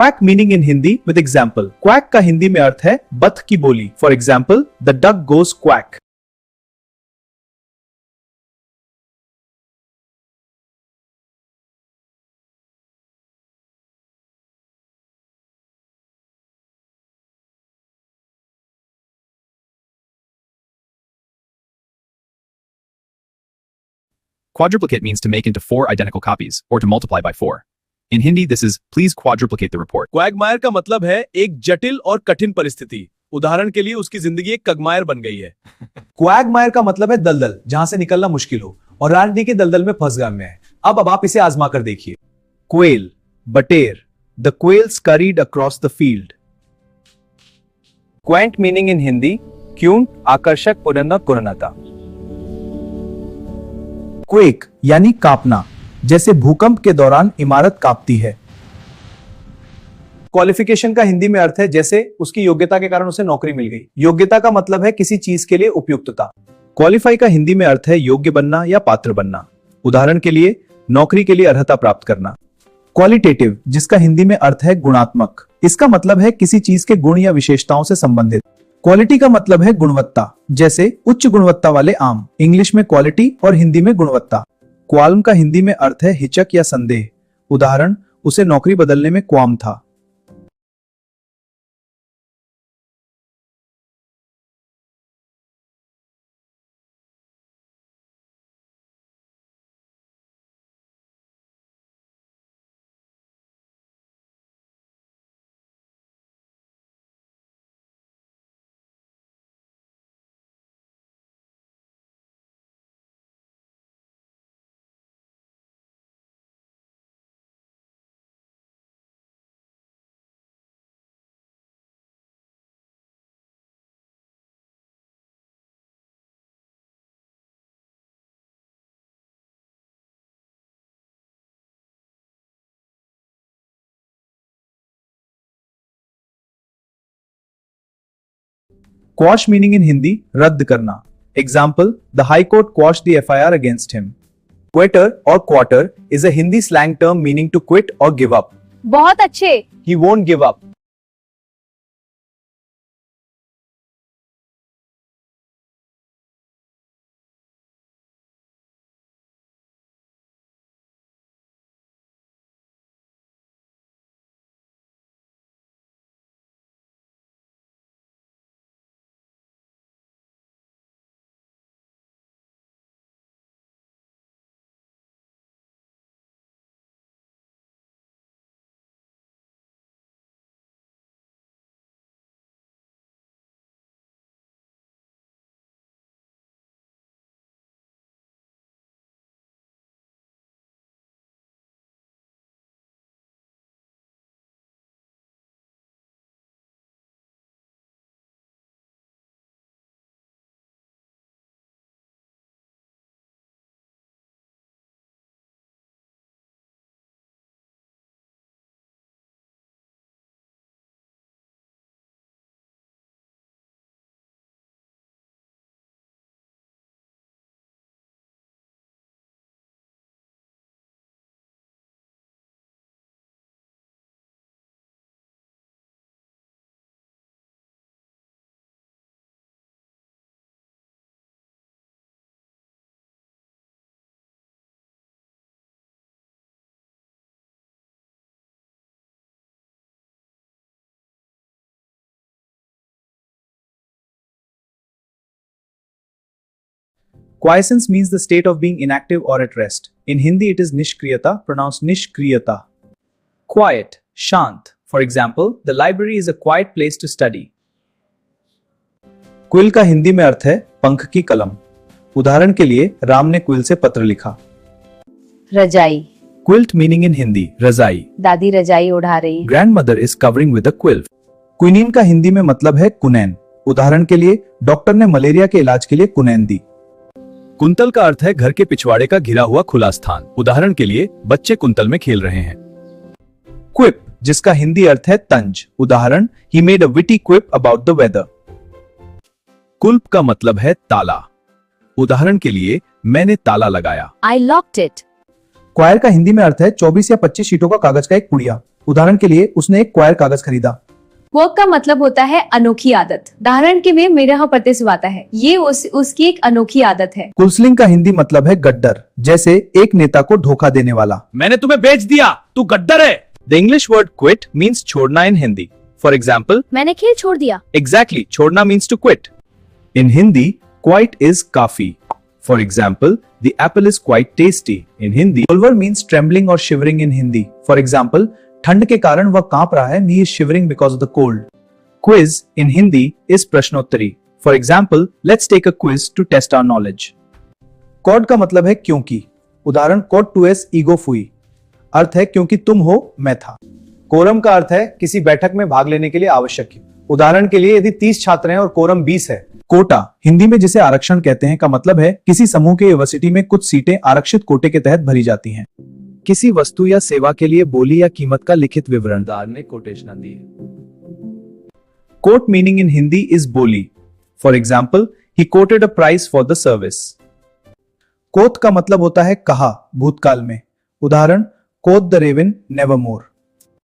Quack meaning in Hindi with example. Quack का हिंदी में अर्थ है बत्त की बोली। For example, the duck goes quack. Quadruplicate means to make into 4 identical copies, or to multiply by 4. In Hindi, this is, please quadruplicate the report. Quagmire का मतलब है एक जटिल और कठिन परिस्थिति। उदाहरण के लिए उसकी जिंदगी एक कगमायर बन गई है। क्वैगमायर का मतलब है दलदल, जहां से निकलना मुश्किल हो, और राजनीति के दलदल में फंस गए हैं। अब आप इसे आजमा कर देखिए। क्वेल, बटेर, the quails carried across the field. Quaint meaning in Hindi cute, आकर्षक, पुनर्नत, कुरनता। क्वेक यानी कांपना, जैसे भूकंप के दौरान इमारत कांपती है। क्वालिफिकेशन का हिंदी में अर्थ है जैसे उसकी योग्यता के कारण उसे नौकरी मिल गई। योग्यता का मतलब है किसी चीज के लिए उपयुक्तता। क्वालिफाई का हिंदी में अर्थ है योग्य बनना या पात्र बनना। उदाहरण के लिए, नौकरी के लिए अर्हता प्राप्त करना। क्वालिटेटिव, जिसका हिंदी में अर्थ है गुणात्मक, इसका मतलब है किसी चीज के गुण या विशेषताओं से संबंधित। क्वालिटी का मतलब है गुणवत्ता, जैसे उच्च गुणवत्ता वाले आम। इंग्लिश में क्वालिटी और हिंदी में गुणवत्ता। क्वाल्म का हिंदी में अर्थ है हिचक या संदेह। उदाहरण, उसे नौकरी बदलने में क्वाम था। क्वॉश मीनिंग इन हिंदी रद्द करना। Example, the high court quash the FIR against him. Quitter or quarter is a Hindi slang term meaning to quit or give up. बहुत अच्छे। He won't give up. Quiescence means the state of being inactive or at rest. In Hindi, it is nishkriyata, pronounced nishkriyata. Quiet, shant. For example, the library is a quiet place to study. Quill का हिंदी में अर्थ है पंख की कलम। उदाहरण के लिए, राम ने क्विल से पत्र लिखा। रजाई। क्विल्ट मीनिंग इन हिंदी रजाई। दादी रजाई ओढ़ा रही। Grandmother is covering with a quilt. Quinine का हिंदी में मतलब है कुनैन। उदाहरण के लिए, डॉक्टर ने मलेरिया के इलाज के लिए कुनैन दी। कुंतल का अर्थ है घर के पिछवाड़े का घिरा हुआ खुला स्थान। उदाहरण के लिए, बच्चे कुंतल में खेल रहे हैं। क्विप, जिसका हिंदी अर्थ है तंज। उदाहरण, he made a witty quip about the weather. कुल्प का मतलब है ताला। उदाहरण के लिए, मैंने ताला लगाया। I locked it. क्वायर का हिंदी में अर्थ है 24 या 25 शीटों का कागज का एक पुड़िया। उदाहरण के लिए उसने एक क्वायर कागज खरीदा। क्वर्क का मतलब होता है अनोखी आदत। उदाहरण के लिए मेरे यहाँ प्रतिस्वाता है, ये उसकी एक अनोखी आदत है। कुलसलिंग का हिंदी मतलब है गद्दर, जैसे एक नेता को धोखा देने वाला। मैंने तुम्हें बेच दिया, तू गद्दर है। The English word quit means छोड़ना in Hindi. For example, मैंने खेल छोड़ दिया। exactly, छोड़ना means to quit. In Hindi, quite is काफी। For example, the apple is quite tasty. In Hindi, pulver means trembling or shivering in Hindi. For example, ठंड के कारण वह कांप रहा है, he is shivering because of the cold. Quiz in Hindi is प्रश्नोत्तरी. For example, let's take a quiz to test our knowledge. कॉड का मतलब है क्योंकि। उदाहरण कॉड टू एस ईगो फुई, अर्थ है क्योंकि तुम हो मैं था। कोरम का अर्थ है किसी बैठक में भाग लेने के लिए आवश्यक है। उदाहरण के लिए यदि 30 छात्र हैं और कोरम 20 है। कोटा हिंदी में जिसे आरक्षण कहते हैं का मतलब है किसी समूह के यूनिवर्सिटी में कुछ सीटें आरक्षित कोटे के तहत भरी जाती हैं। किसी वस्तु या सेवा के लिए बोली या कीमत का लिखित विवरण। ने कोटेशन दी है। Quote meaning in Hindi is बोली। For example, he quoted a price for the service. Quoth का मतलब होता है कहा भूतकाल में। उदाहरण quoth the raven never more.